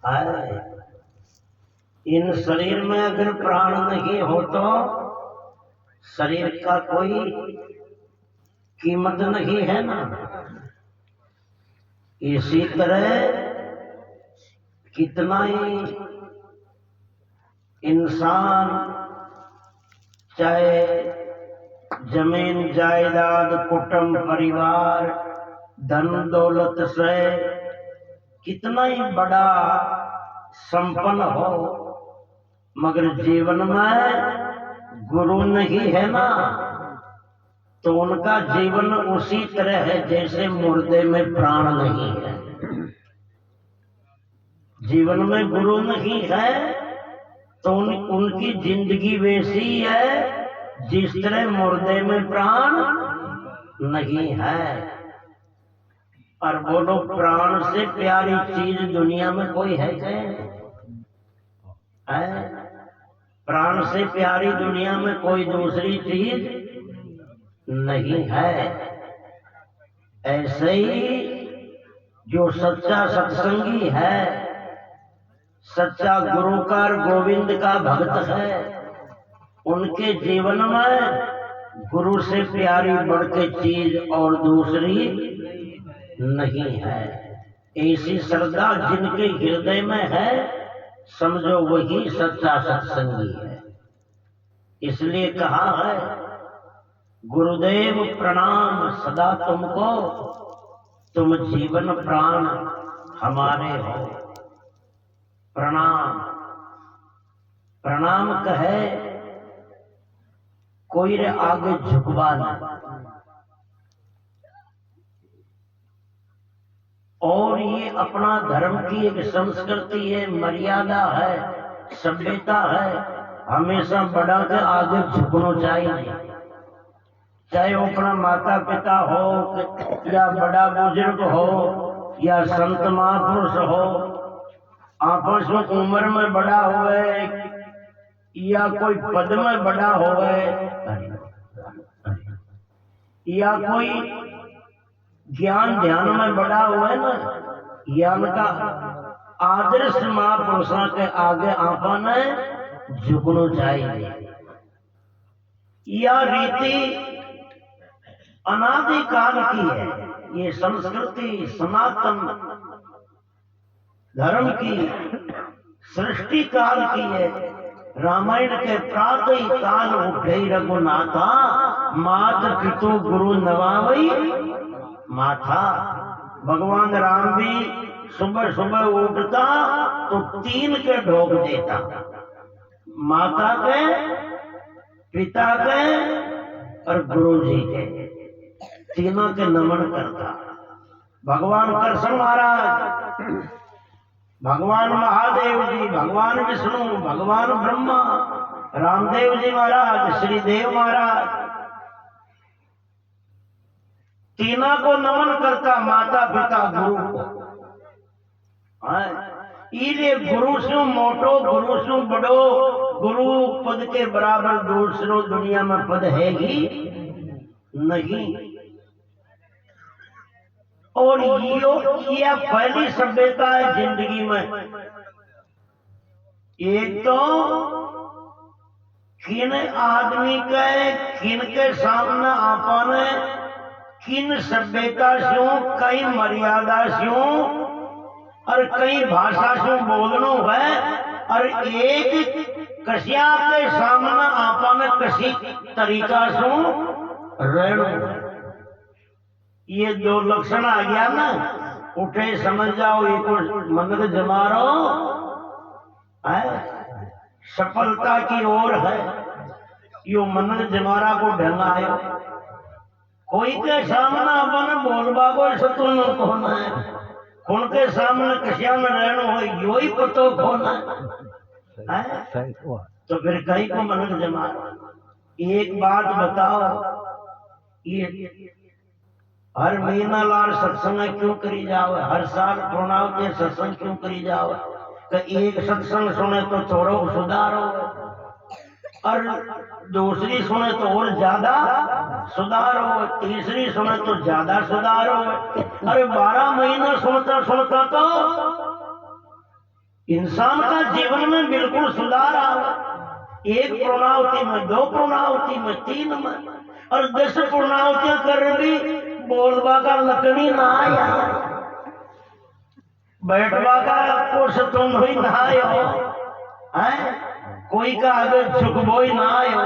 है। इन शरीर में अगर प्राण नहीं हो तो शरीर का कोई कीमत नहीं है ना। इसी तरह कितना ही इंसान चाहे जमीन जायदाद कुटुंब परिवार धन दौलत से कितना ही बड़ा संपन्न हो, मगर जीवन में गुरु नहीं है ना, तो उनका जीवन उसी तरह है जैसे मुर्दे में प्राण नहीं है। जीवन में गुरु नहीं है तो उनकी जिंदगी वैसी है जिस तरह मुर्दे में प्राण नहीं है। और बोलो, प्राण से प्यारी चीज दुनिया में कोई है क्या? है? प्राण से प्यारी दुनिया में कोई दूसरी चीज नहीं है। ऐसे ही जो सच्चा सत्संगी है, सच्चा गुरुकार गोविंद का भक्त है, उनके जीवन में गुरु से प्यारी बढ़ के चीज और दूसरी नहीं है। ऐसी श्रद्धा जिनके हृदय में है, समझो वही सच्चा सत्संगी है। इसलिए कहा है, गुरुदेव प्रणाम सदा तुमको, तुम जीवन प्राण हमारे हो। प्रणाम प्रणाम कहे कोई रे आगे झुकवा नहीं। और ये अपना धर्म की एक संस्कृति है, मर्यादा है, सभ्यता है। हमेशा बड़ा के आगे झुकना चाहिए, चाहे वो अपना माता पिता हो या बड़ा बुजुर्ग हो या संत महापुरुष हो, आपस में उम्र में बड़ा हुए या कोई पद में बड़ा हुए या कोई ज्ञान ध्यान में बड़ा हुए ना, ज्ञान का आदर्श महापुरुषों के आगे आपा ने झुकना चाहिए। यह रीति अनादिकाल की है, ये संस्कृति सनातन धर्म की सृष्टि काल की है। रामायण के प्रातः काल उठे रघुनाथा, मात पितु गुरु नवावई माथा। भगवान राम भी सुबह सुबह उठता तो 3 के ढोक देता, माता के, पिता के और गुरु जी के, तीनों के नमन करता। भगवान कृष्ण महाराज, भगवान महादेव जी, भगवान विष्णु, भगवान ब्रह्मा, रामदेव जी महाराज, श्री देव महाराज, तीनों को नमन करता, माता पिता गुरु को। इले गुरु से मोटो, गुरु से बड़ो, गुरु पद के बराबर दूसरों दुनिया में पद है ही नहीं। और ये पहली सभ्यता है जिंदगी में। एक तो किन आदमी किन के सामने आपने किन सभ्यता से, कई मर्यादा से और कई भाषा से बोलनो है, और एक कसिया के सामने आपने कसी तरीका से रहना। ये 2 लक्षण आ गया ना, उठे समझ जाओ एक मंदिर जमा रहो है, सफलता की ओर है। यो मंदिर जमारा को ढंगायो, कोई के सामने अपन बोलबा को सतुल होना है, उनके सामने कसिया में रहना हो, यो ही पतो खोना है। तो फिर कहीं को मंदिर जमा। एक बात बताओ, ये हर महीना लाल सत्संग क्यों करी जाओ, हर साल प्रणव के सत्संग क्यों करी जाओ? कि एक सत्संग सुने तो थोड़ा सुधार हो, और दूसरी सुने तो और ज्यादा सुधार हो, तीसरी सुने तो ज्यादा सुधार हो। अरे 12 महीना सुनता सुनता तो इंसान का जीवन में बिल्कुल सुधार आवे। एक पूर्णावती में, 2 पूर्णावती में, 3 में और 10 पूर्णावतियां कर भी बोलबा का लकड़ी ना आया, बैठवा का कोश तुम ही ना आयो है, कोई का आगे झुकबो ही ना आयो।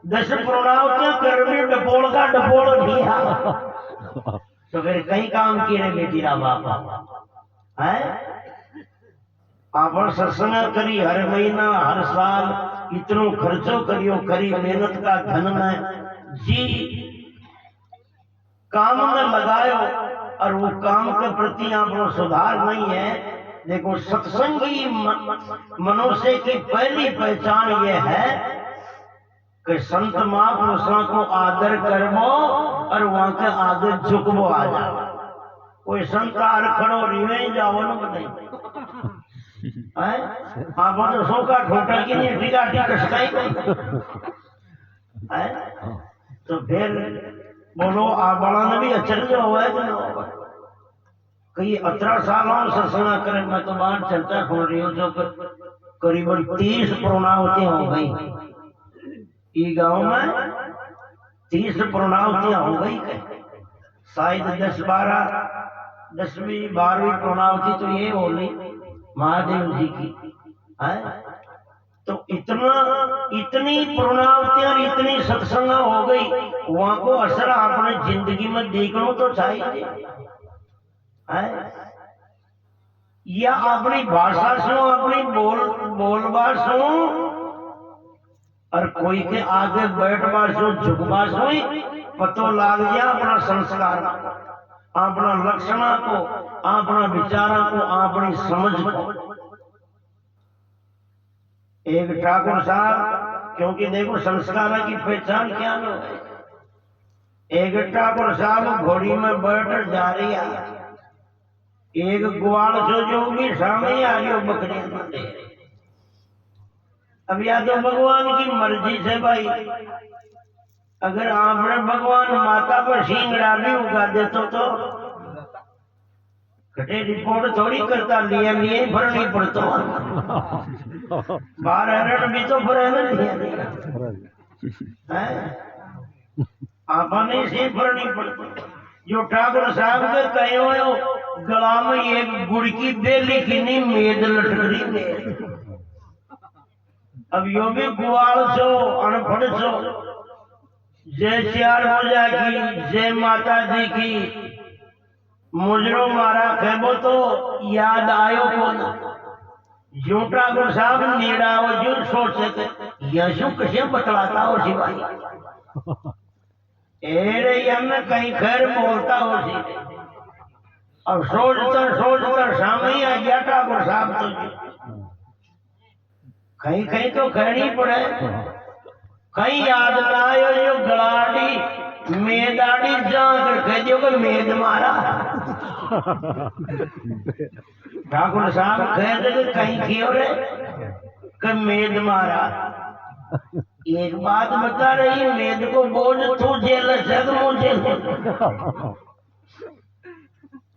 10 पूर्णावतियां कर भी डपोल का डपोल भी आ तो फिर कहीं काम किए रे बेटी रा बापा है। आप सत्संग करी हर महीना हर साल इतनो खर्चो करियो, करी मेहनत का धन में जी काम में लगायो और वो काम के प्रति आपको सुधार नहीं है। देखो सत्संगी मनुष्य की पहली पहचान ये है कि संत महापुरुषों को आदर करबो और वहां के आगे झुकबो आ जाओ। कोई संत आर खड़ो रिवे जाओ न बताई आप तो सौ का ठोटा की नहीं टीका कसकाई है। तो फिर बोलो आप बड़ा ने भी अचल जो हुआ है कि ना होगा। कई 18 सालों सत्संग करे, मैं तो बाहर चलता खोल रही हूँ जो करीबन 30 पूर्णावती हो गई। ये गांव में 30 पूर्णावतियां हो गई, शायद 10वीं 12वीं पूर्णावती तो ये होगी महादेव जी की है। तो इतनी पूर्णावतियां इतनी सत्संग हो गई, वहां को असर आपने जिंदगी में देखना तो चाहिए है। या अपनी भाषा सो अपनी बोलबा सो और कोई के आगे बैठबा सो झुकबा सो पतो लाग गया अपना संस्कार, अपना लक्षणा को, अपना विचारा को, अपनी समझ को। एक ठाकुर साहब, क्योंकि देखो संस्कार की पहचान क्या है। एक ठाकुर साहब घोड़ी में बैठ जा रही है, एक ग्वाल जो भी सामने आ रही हो बकरियां बांधे। अब या तो भगवान की मर्जी से भाई, अगर आपने भगवान माता पर सिंगड़ा भी उगा देते तो कटे रिपोर्ट थोड़ी करता, लिए लिए फर्क नहीं पड़ता। बाहर हरण भी तो आपने से फर्क नहीं पड़ता। जो ठाकुर साहब के कहे हो गला में एक गुड़ की बेली की नहीं मेद लटक रही। अब यो भी गुआल छो अनपढ़ छो, जय चार पूजा की, जय माता जी की मुजरो मारा खेबो तो याद आयो कौन। जो ठाकुर साहब नीड़ा हो जो सोचे यशु कसे बतलाता हो सिवाई एरे यम कहीं खैर बोलता हो सी। अब सोचता सामने आ गया ठाकुर साहब तो कहीं कहीं तो कहनी पड़े, कहीं याद ना आयो जो गलाड़ी मेदाड़ी जाकर कह दियो कि मेद मारा। ठाकुर साहब कह दे कहीं कियो रे कि मेद मारा। एक बात बता रही, मेद को बोझ तू जेल जग मुझे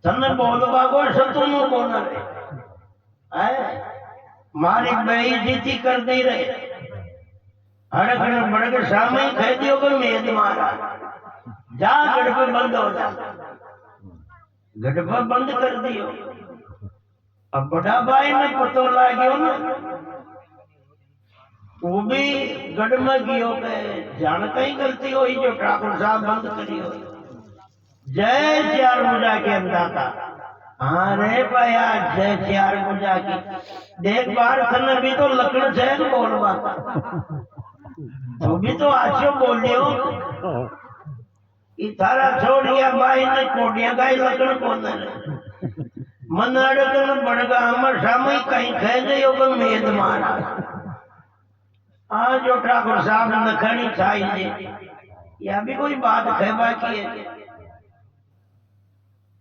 तने बोलबा को सतुन को न रे मारी बेइज्जती कर दी रहे। हड़क बड़क सामने कह दियो कि मेद मारा, जा गढ़ पे बंद हो जा। गढ़ पे बंद कर दियो। अब बड़ा भाई ने पतो लाग्यो ना, वो भी गढ़ में गियो के जान कहीं गलती हुई जो ठाकुर साहब बंद करी हो। जय चार मुजा के अंदाता, हाँ रे भैया जय चार मुजा की। देख बार थन भी तो लकड़ से बोलवा तो भी तो आछो बोलियो थारा छोड़िया भाई ने कोडिया का लकड़ कौन मन अड़कन बड़गा हमर सामने कहीं कह दियो कि मेद मारा। आज जो ठाकुर साहब ने खड़ी चाहिए या भी कोई बात कहवा की है।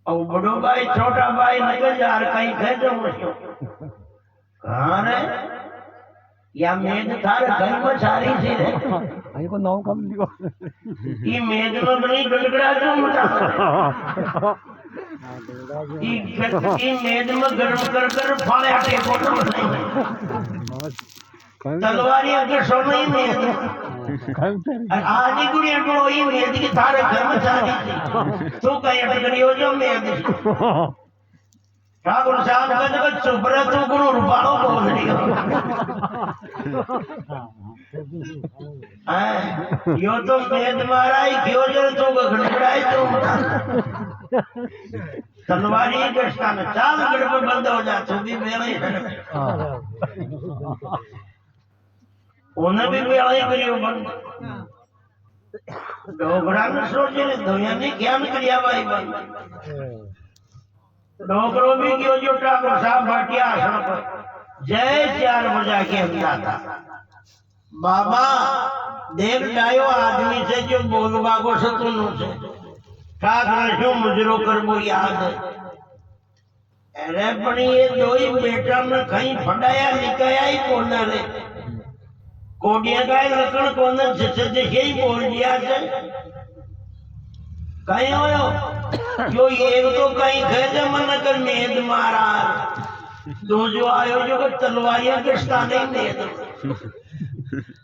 और बड़ो भाई छोटा भाई निकल जा रहा कहीं कह दो मुझको कहाँ रे या मेद थार घर में सारी सी रे को नाव कम लियो ये मेद में बड़ी गड़गड़ा क्यों मचा की मेद में गर्म कर फाड़े आटे को तलवारियां के सोना ही मेद आनी गुड़िया को ही मेद की थारे घर में जानी थी तू कहीं अटकरियो जो मेद ठाकुर साहब का जब चुप रहे तो गुरु रुपाड़ो बोल दिया यो तो मेद मारा ही क्यों जर तो घड़गड़ाई तो तलवारी के स्थान चाल गड़ पे बंद हो जा तू भी मेरा ही उन्हें भी मेरा ही करियो बंद डोगरा ने सोचे दुनिया ने क्या न करिया भाई बंद डोगरो भी क्यों जो ठाकुर साहब भाटिया आसन पर जय 4 बजा के हमला था बाबा देख डायो आदमी से जो बोलवा को सतुनु से ठाकुर जो मुजरो कर वो याद है अरे पण ये दो ही बेटा में कहीं फटाया निकाया ही कौन रे कोडिया का लकड़ कौन जिसे देखे ही बोल दिया से कहीं हो जो एक तो कहीं थे मन कर मेद मारा दो जो आयो जो तलवारियां के स्थाने मेद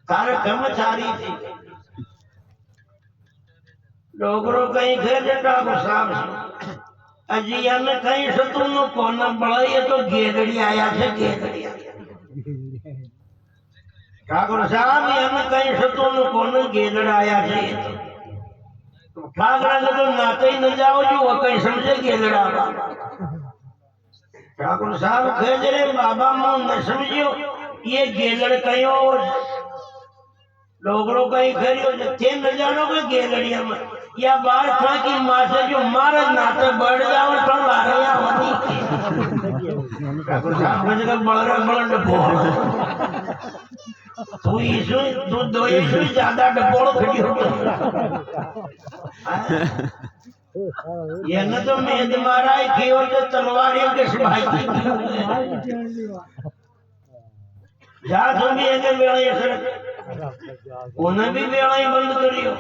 कार्यक्रम चारी थी डोगरो कहीं थे ठाकुर साहब अजिया ने कहीं सतुनु कौन बड़ा ये तो गेदड़ी आया थे गेदड़िया ठाकुर साहब ये कहीं सतुनु कौन गेदड़ आया थे ठाकरा को तो नाते ही न जाओ जो वो कहीं समझे गेदड़ा ठाकुर साहब कह रहे बाबा मुंह न समझियो ये गेदड़ कहीं और डोगरो कहीं खरियो थे न जानोगे गेदड़िया में या बार था कि माँ से जो मारे नाते बढ़ जाओ तो लारिया होती ठाकुर साहब मुझे बड़ा बोल तू इसु तू दो इसु ज्यादा डबोड़ खड़ी हो ये न तो मेद मारा है क्यों तो तलवारियों के सिपाही जा तुम भी एक वेला सर उन्हें भी वेला ही बंद करियो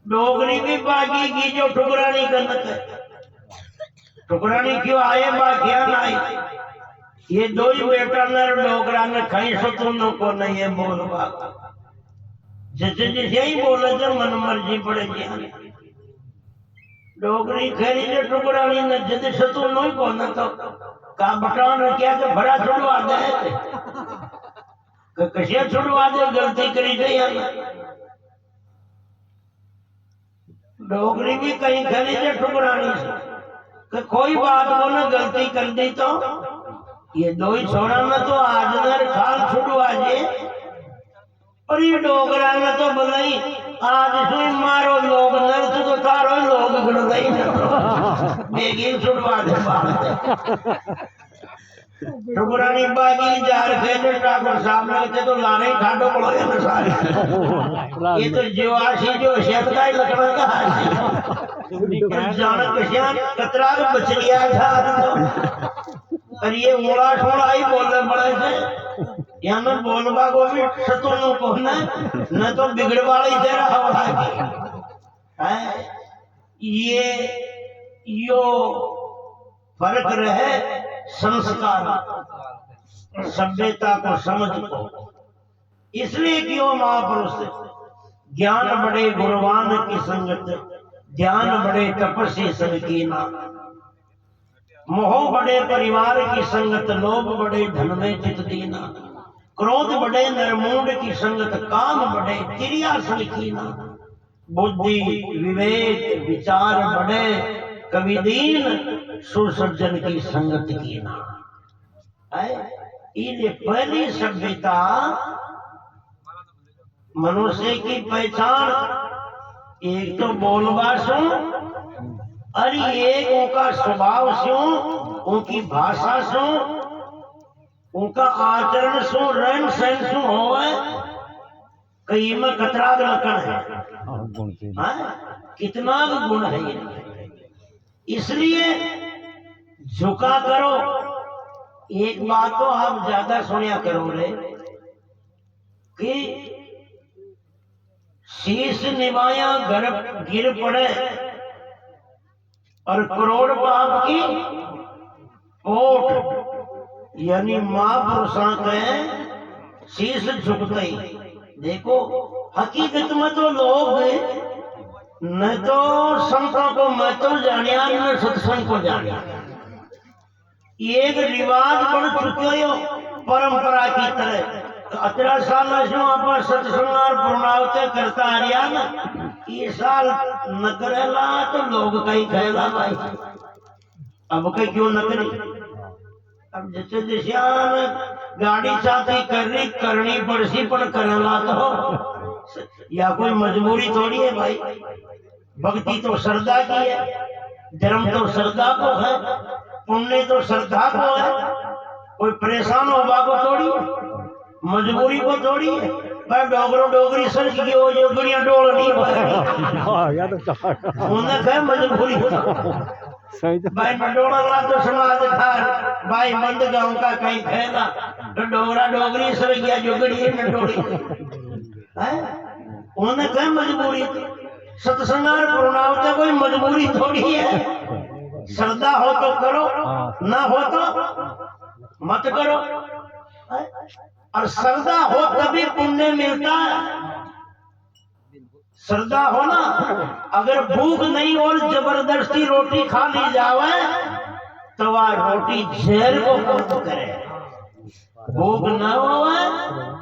डोगरी भी बाकी की जो ठुकरानी गंदक है ठुकरानी क्यों आए बाकिया ना आई ये दो ही बेटा नर डोगरा ने कहीं सतुनु को नहीं है बोलवा जैसे जैसे ही बोले तो मन मर्जी पड़ेगी डोगरी खरी जो टुकरानी ने जैसे सतुनु ही को न तो का बटान रखिया तो भरा छुड़वा दे कशिया छुड़वा दे गलती करी गई डोगरी भी कहीं खरी जो टुकरानी से कोई बात को न गलती कर दी तो ये दो ही छोड़ा न तो आज नर खाल छुड़वा जे और ये डोगरा न तो बलाई आज सुई मारो लोग नर तो तारो लोग गुण गई न बेगिन छुड़वा दे बात ठुकरानी बागी जार खेल ठाकुर साहब लगते तो लाने खाडो पड़ो न सारी ये तो जो आशी जो शेतगाई लकड़ा का आशी जान कशिया कतरा बचरिया था और ये मोड़ा छोड़ा ही बोलने पड़े थे या न बोलवा को भी सतुनु को न तो बिगड़ वाली दे रहा है ये यो फर्क रहे संस्कार सभ्यता को समझ को इसलिए क्यों महापुरुष ज्ञान बड़े गुणवान की संगत ध्यान बड़े तपस्वी संग कीना मोह बड़े परिवार की संगत लोभ बड़े धन में चित दीना क्रोध बड़े नरमूड की संगत काम बड़े क्रिया संग कीना बुद्धि विवेक विचार बड़े कवि दीन सुसज्जन की संगत कीना ये पहली सभ्यता मनुष्य की पहचान एक तो बोलबा सु और एक उनका स्वभाव सु उनकी भाषा सु उनका आचरण सु रहन सहन सु हो कई में कतरा लक्षण है कितना गुण है ये इसलिए झुका करो एक बात तो आप ज्यादा सुनिया करो रे कि शीश निभाया घर गिर पड़े और करोड़ बाप की ओट, यानी महापुरुषों के शीश झुकते ही। देखो हकीकत में तो लोग न तो संतों को मैं तो जानिया न सत्संग को जानिया। एक रिवाज बन चुके हो परंपरा की तरह। तो 18 साल जो आप सत्संग और पूर्णावते करता आ रहा ना, ये साल न करेला तो लोग कहीं कहेला भाई अब कहीं क्यों न करी। अब जैसे दिशा गाड़ी चाहती करनी पड़सी पर करेला तो या कोई मजबूरी थोड़ी है भाई। भक्ति तो श्रद्धा की है, धर्म तो श्रद्धा को है, पुण्य तो श्रद्धा को है। कोई परेशान होगा को थोड़ी, मजबूरी को थोड़ी है। भाई डोगरो डोगरी सर की वो जो दुनिया डोल नहीं है मजबूरी भाई डोड़ा तो समाज था भाई मंद गांव का कहीं फैला तो डोगरा डोगरी सर गया जोगड़ी है डोड़ी उन्हें कहीं मजबूरी। सत्संग और पूर्णावते कोई मजबूरी थोड़ी है। श्रद्धा हो तो करो, ना हो तो मत करो। और श्रद्धा हो तभी पुण्य मिलता है। श्रद्धा हो ना, अगर भूख नहीं और जबरदस्ती रोटी खा ली जावे तो वह रोटी जहर को कम करे। भूख न हो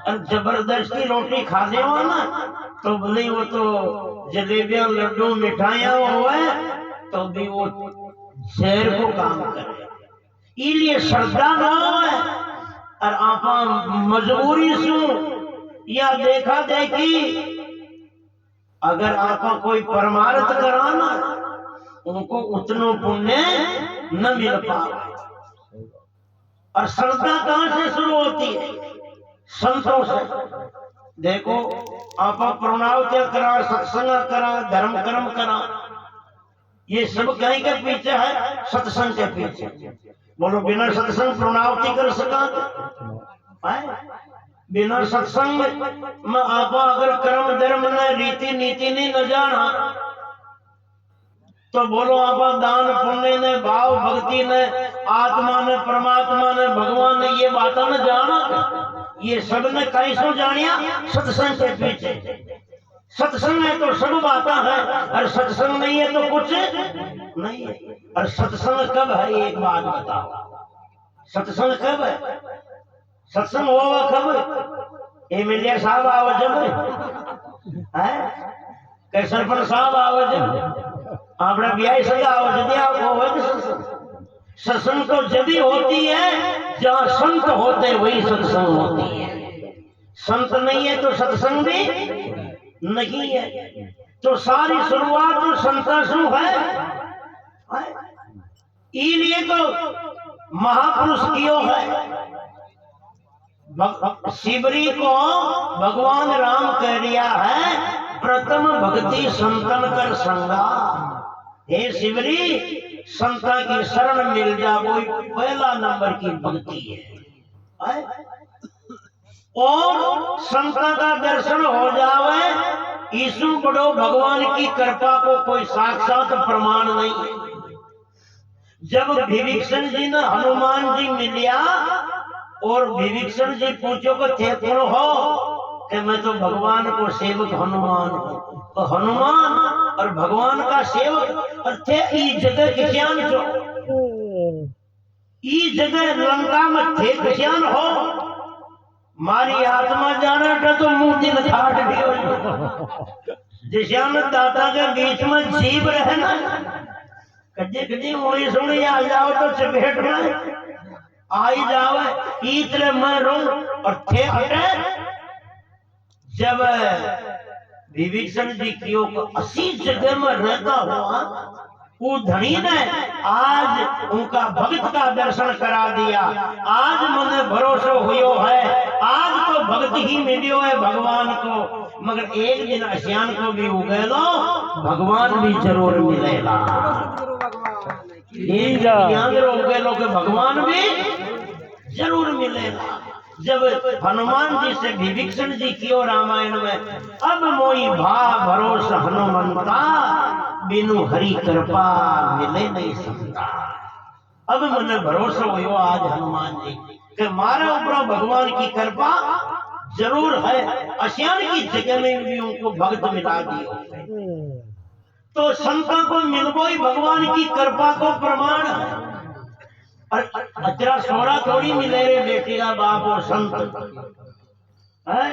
और जबरदस्ती रोटी खा ले ना तो भले वो तो जलेबियां लड्डू मिठाइयां हो तो भी वो जहर को काम करे। इसलिए श्रद्धा न हो और आप मजबूरी से या देखा देखी अगर आपको कोई परमार्थ कराना उनको उतना पुण्य न मिल पाए। और श्रद्धा कहां से शुरू होती है? संतों से। देखो आप प्रणवत्या करा, सत्संग करा, धर्म कर्म करा, ये सब कहीं के पीछे है? सत्संग के पीछे। बोलो बिना सत्संग प्रणवती कर सका? बिना सत्संग में आप अगर कर्म धर्म न रीति नीति नहीं न जाना तो बोलो आप दान पुण्य ने भाव भक्ति ने आत्मा ने परमात्मा ने भगवान ने ये बात न जाना, ये सब ने कैसो जानिया? सत्संग के पीछे। सत्संग है तो सब बातें है और सत्संग नहीं है तो कुछ नहीं है। और सत्संग कब है एक बात बताओ, सत्संग कब है? सत्संग होगा कब? एमएलए साहब आवे जब है, सरपंच साहब आवे जब, आपने ब्याह सजा आवे जब आपको सत्संग तो जब ही होती है जहाँ संत होते वही सत्संग होती है। संत नहीं है तो सत्संग भी नहीं है। तो सारी शुरुआत तो संता से है। इसलिए तो महापुरुष कियो है। शिवरी को भगवान राम कह दिया है प्रथम भक्ति संतन कर संगा। हे शिवरी संता की शरण मिल जा, कोई पहला नंबर की भक्ति है। और संता का दर्शन हो जावे, यीशु बड़ो भगवान की कृपा को कोई साक्षात प्रमाण नहीं है। जब विभीषण जी ने हनुमान जी मिलिया और विभीषण जी पूछो कि थे कौन हो, कि मैं तो भगवान को सेवक हनुमान हूँ। तो हनुमान और भगवान का सेवक और थे ई जगह किसान जो ई जगह लंका में थे किसान हो। मारी आत्मा जाना तो मुंह दिन ठाट भी जिसान दाता के बीच में जीव रहे ना, कजे कजे मुड़ी सुनी आ जाओ तो चपेट में आई जावे। इतने मैं रो और थे हटे। जब विभीषण जी की 80 जगह में रहता हुआ वो धनी ने आज उनका भक्त का दर्शन करा दिया। आज मुझे भरोसा हुयो है, आज तो भक्त ही मिलियो है भगवान को। मगर एक दिन असियान को भी उगे लो भगवान भी जरूर मिलेगा। उगे लो के भगवान भी जरूर मिलेगा। जब हनुमान जी से विभीषण जी कियो रामायण में, अब मोई भा भरोसा हनुमंता, बिनु हरि कृपा मिले नहीं सकता। अब मैंने भरोसा हो आज हनुमान जी कि मारे ऊपर भगवान की कृपा जरूर है, अशियान की जगह में भी उनको भक्त मिला दियो। तो संतों को मिलबो ही भगवान की कृपा को प्रमाण है। अजरा सोरा थोड़ी मिले रे बेटी का बाप और संत है।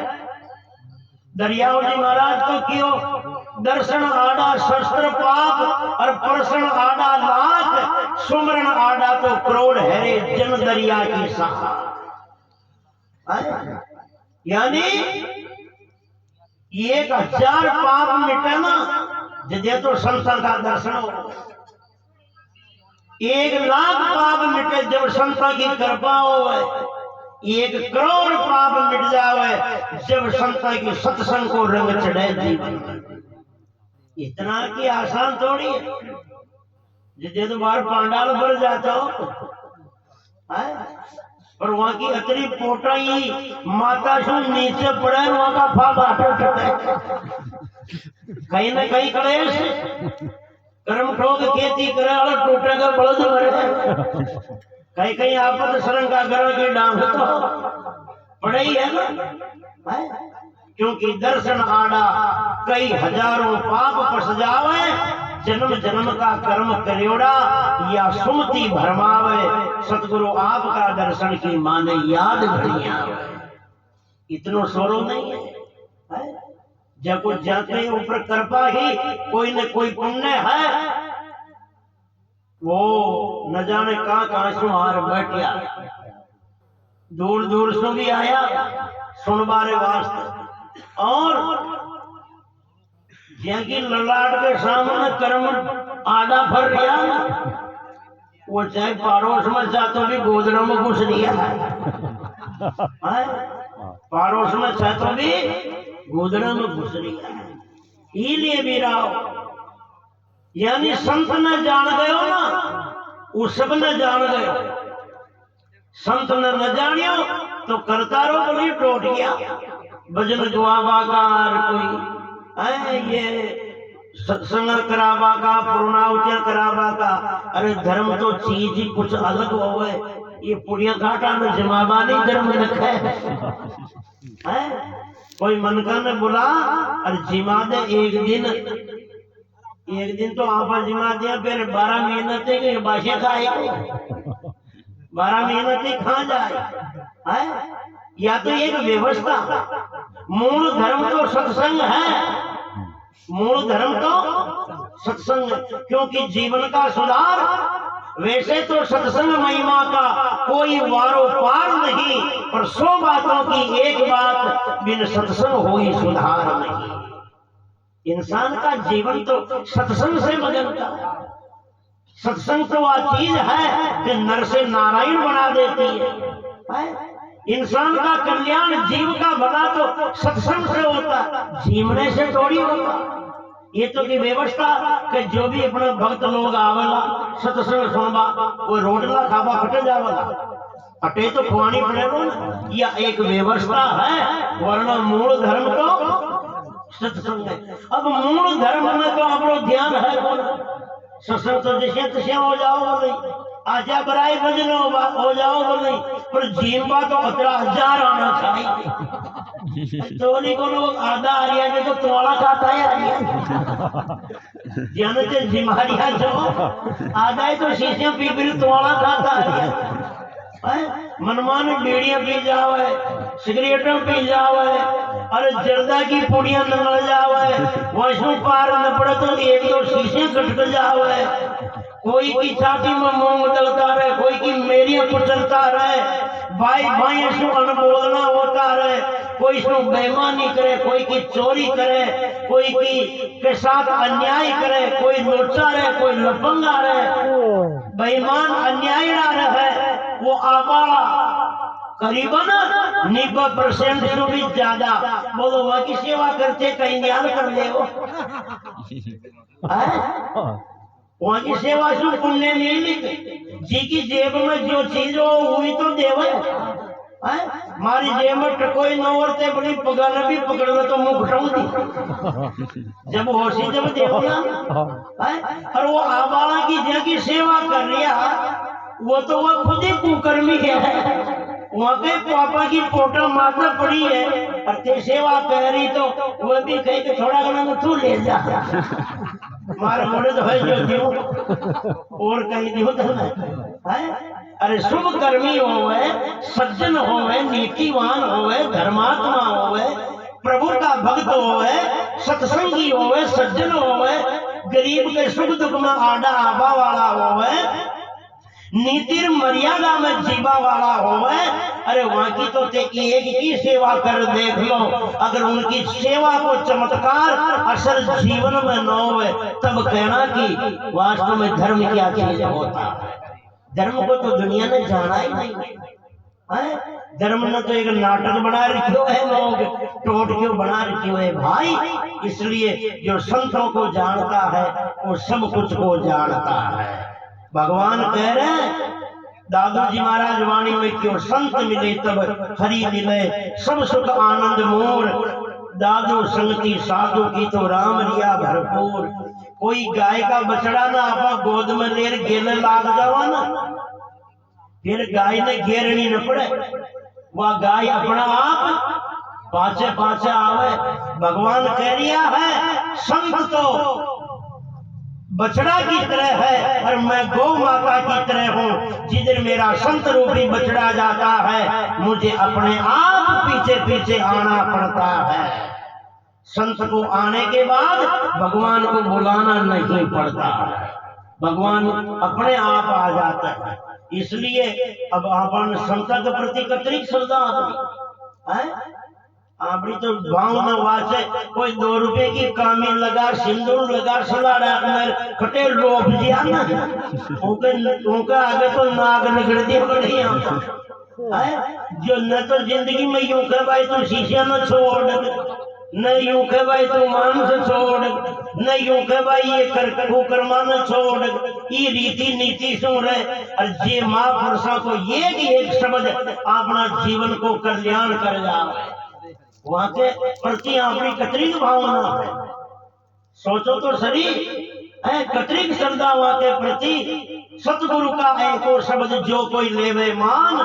दरियाओ जी महाराज को क्यों दर्शन आड़ा शस्त्र पाप और प्रश्न आड़ा लाख, सुमरण आड़ा तो करोड़ हेरे जन दरिया की सहा। यानी 1000 पाप मिटे ना जे तो संत का दर्शन हो, 1,00,000 पाप मिटे जब संत की कृपा हो, 1 करोड़ पाप मिट जावे जब संत की सत्संग को रंग चढ़े जीवन में। इतना की आसान थोड़ी है। जे तो बाहर पांडाल भर जाता हो और वहां की अतरी पोटाई माता से नीचे पड़े, वहां का फाल कहीं ना कहीं कलेश कर्म ठोक खेती करे और टूटेगा बलद मरे। कहीं कहीं आपत शरण का घर के डांग तो पड़े ही है ना, क्योंकि दर्शन आड़ा कई हजारों पाप पस जावे, जन्म जन्म का कर्म करियोड़ा या सुमति भरमावे, सतगुरु आपका दर्शन की माने याद भरी आवे। इतनो सोरो नहीं है। जब कुछ जाते ऊपर कृपा ही कोई न कोई पुण्य है, वो न जाने कहां से हार बैठ गया, दूर दूर से भी आया सुनवारे वास्ते। और जिनकी ललाट के सामने कर्म आधा भर रिया, वो चाहे पड़ोस में चाहते भी गोदरों में घुस दिया है, पड़ोस में चाहते भी गोदरा में घुस रिया है। इसीलिए भी राव यानी संत न जान गयो ना, वो सब न जान गयो। संत न जानियो तो करता रो बोली टूट गया भजन दुआवा का, कोई ये सत्संग करावा का, पूर्णावचन करावा का। अरे धर्म तो चीज ही कुछ अलग हो गए, ये पुड़िया घाटा में जमावा नहीं धर्म रखे है। कोई मन का ने बोला और जिमा दे एक दिन तो आप जिमा दिया, फिर 12 महीने तक बाशे खाए, 12 महीने तक खा जाए है। या तो एक व्यवस्था, मूल धर्म तो सत्संग है, मूल धर्म तो सत्संग, क्योंकि जीवन का सुधार वैसे तो सत्संग महिमा का कोई वारो पार नहीं, पर 100 बातों की एक बात बिन सत्संग होई सुधार नहीं। इंसान का जीवन तो सत्संग से बदलता है। सत्संग तो वह चीज है कि नर से नारायण बना देती है। इंसान का कल्याण, जीव का भला तो सत्संग से होता, जीवने से थोड़ी होता। ये तो की व्यवस्था कि जो भी अपना भक्त लोग आवेला सत्संग सुनवा, वो रोटला खावा फटे जावेला, अटे तो खुआनी पड़ेगा ना। या एक व्यवस्था है, वरना मूल धर्म तो सत्संग है। अब मूल धर्म में तो आप लोग ध्यान है कौन, सत्संग तो जैसे तैसे हो जाओ बोले, आजा कराई भजन हो जाओ बोले, पर जीवा तो 15,000 आना चाहिए। तो को लोग आधा आ रहा है तो तोड़ा खाता है जानते जिमारिया जो आधा ही तो शीशे पी फिर तोड़ा खाता है। मनमान बीड़ियां पी जावे, सिगरेटों पी जावे, अरे जर्दा की पुड़ियां नंगल जावे, वैष्णो पार न पड़े तो 1-2 शीशे कट जावे। कोई की छाती में मूंग डलता रहे, कोई की मेरियां कुचलता रहे, भाई भाई इसको अनबोलना होता रहे, कोई इसको बेईमानी करे, कोई की चोरी करे, कोई की के साथ अन्याय करे, कोई लोचा रहे, कोई लफंगा रहे, बेईमान अन्याय ना रहे, वो आबाड़ा करीबन 90% से भी ज्यादा। बोलो वहां की सेवा करते कहीं ज्ञान कर ले वो वहां की सेवा से पुण्य नहीं मिलते। जी की जेब में जो चीज हो वही तो देव, मारी जेब कोई न औरते बड़ी पगार भी पकड़ लो तो मुंह घटाऊंगी जब होशी जब देखो ना। और वो आबाला की जगह सेवा कर रिया वो तो वह खुद ही कुकर्मी है। वहाँ के पापा की फोटो माता पड़ी है और ते सेवा कर रही तो वो भी कहीं के थोड़ा घना तू ले जा मारे मोड़े तो है जो दियो और कहीं दियो तो है। अरे शुभ कर्मी होवे सज्जन होवे नीतिवान होवे धर्मात्मा होवे प्रभु का भक्त होवे सत्संगी होवे सज्जन होवे गरीब के सुख दुख में आडा आबा वाला होवे नीति मर्यादा में जीवा वाला होवे। अरे वहां की तो एक की सेवा कर देख लो अगर उनकी सेवा को चमत्कार असल जीवन में न होवे तब कहना कि वास्तव में धर्म क्या चीज होता है। धर्म को तो दुनिया ने जाना ही नहीं है। धर्म ने तो एक नाटक बना रखियो है लोग टोट क्यों बना रखियो है भाई। इसलिए जो संतों को जानता है वो सब कुछ को जानता है। भगवान कह रहे हैं दादू जी महाराज वाणी में क्यों संत मिले तब हरि मिले सब सुख आनंद मोर दादू संगति साधु की तो राम रिया भरपूर। कोई गाय का बछड़ा ना आप गोद में लेर गेले लाग जावा ना फिर गाय ने घेरनी न पड़े वह गाय अपना आप पाचे पाचे आवे। भगवान कह रिया है संत तो बछड़ा की तरह है और मैं गौ माता की तरह हूँ। जिधर मेरा संत रूपी बछड़ा जाता है मुझे अपने आप पीछे पीछे आना पड़ता है। संत को आने के बाद भगवान को बुलाना नहीं पड़ता है भगवान अपने आप आ जाता है। इसलिए अब अपन संत के प्रति कतरी श्रद्धा है आपनी तो भाव में वाचे कोई 2 रुपए की कामी लगा सिंदूर लगा सला रात में खटे लोभ दिया ना उनका आगे तो नाग निकल दिया बढ़िया जो न तो जिंदगी में यूं कह भाई तू शीशा न छोड़ न यूं कह भाई तू मांस छोड़ न यूं कह भाई ये कर्मा न छोड़ ये रीति नीति सुन रहे और जे महापुरुषों को एक शब्द अपना जीवन को कल्याण कर जाए वहां के प्रति अपनी कतरी भावना है। सोचो तो सही है कतरी श्रद्धा वहां के प्रति। सतगुरु का एक और शब्द जो कोई लेवे मान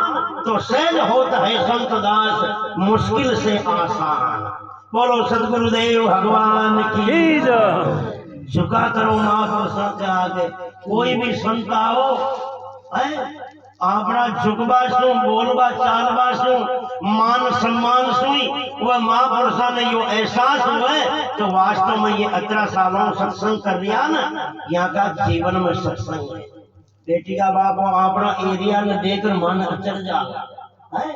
तो सहज होता है संत दास मुश्किल से आसान। बोलो सतगुरुदेव भगवान की झुका करो महापुरुषों के आगे। कोई भी संत आओ है अपना झुकबा सु बोलबा चालबा सु मान सम्मान सुई वह महापुरुषों ने यो एहसास हुआ तो वास्तव में ये 18 सालों सत्संग कर रिया ना यहाँ का जीवन में सत्संग है। बेटी का बाप अपना एरिया में देखकर मन अचर जाता है।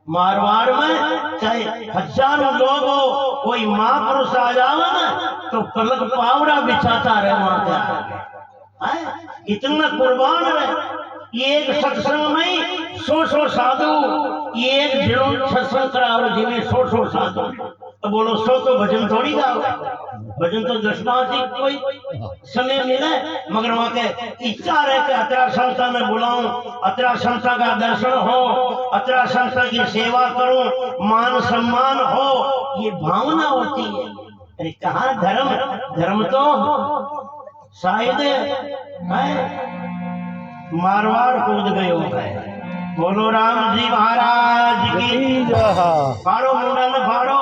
मारवाड़ में चाहे हजारों लोग हो कोई महापुरुष आ जावे ना तो पलक पावड़ा बिछाता रहे वहां के इतना कुर्बान रहे। एक सत्संग में 100 साधु एक जिलों सत्संग कराओ जिन्हें 100 साधु तो बोलो 100 तो भजन थोड़ी गाओ भजन तो 10 कोई समय मिले मगर वहां के इच्छा रहे कि अतरा संस्था में बुलाऊं अतरा संस्था का दर्शन हो अतरा संस्था की सेवा करूं मान सम्मान हो ये भावना होती है। अरे कहाँ धर्म तो शायद है मारवाड़ कूद गयो है। बोलो राम जी महाराज की। फाड़ो मुंडन फाड़ो।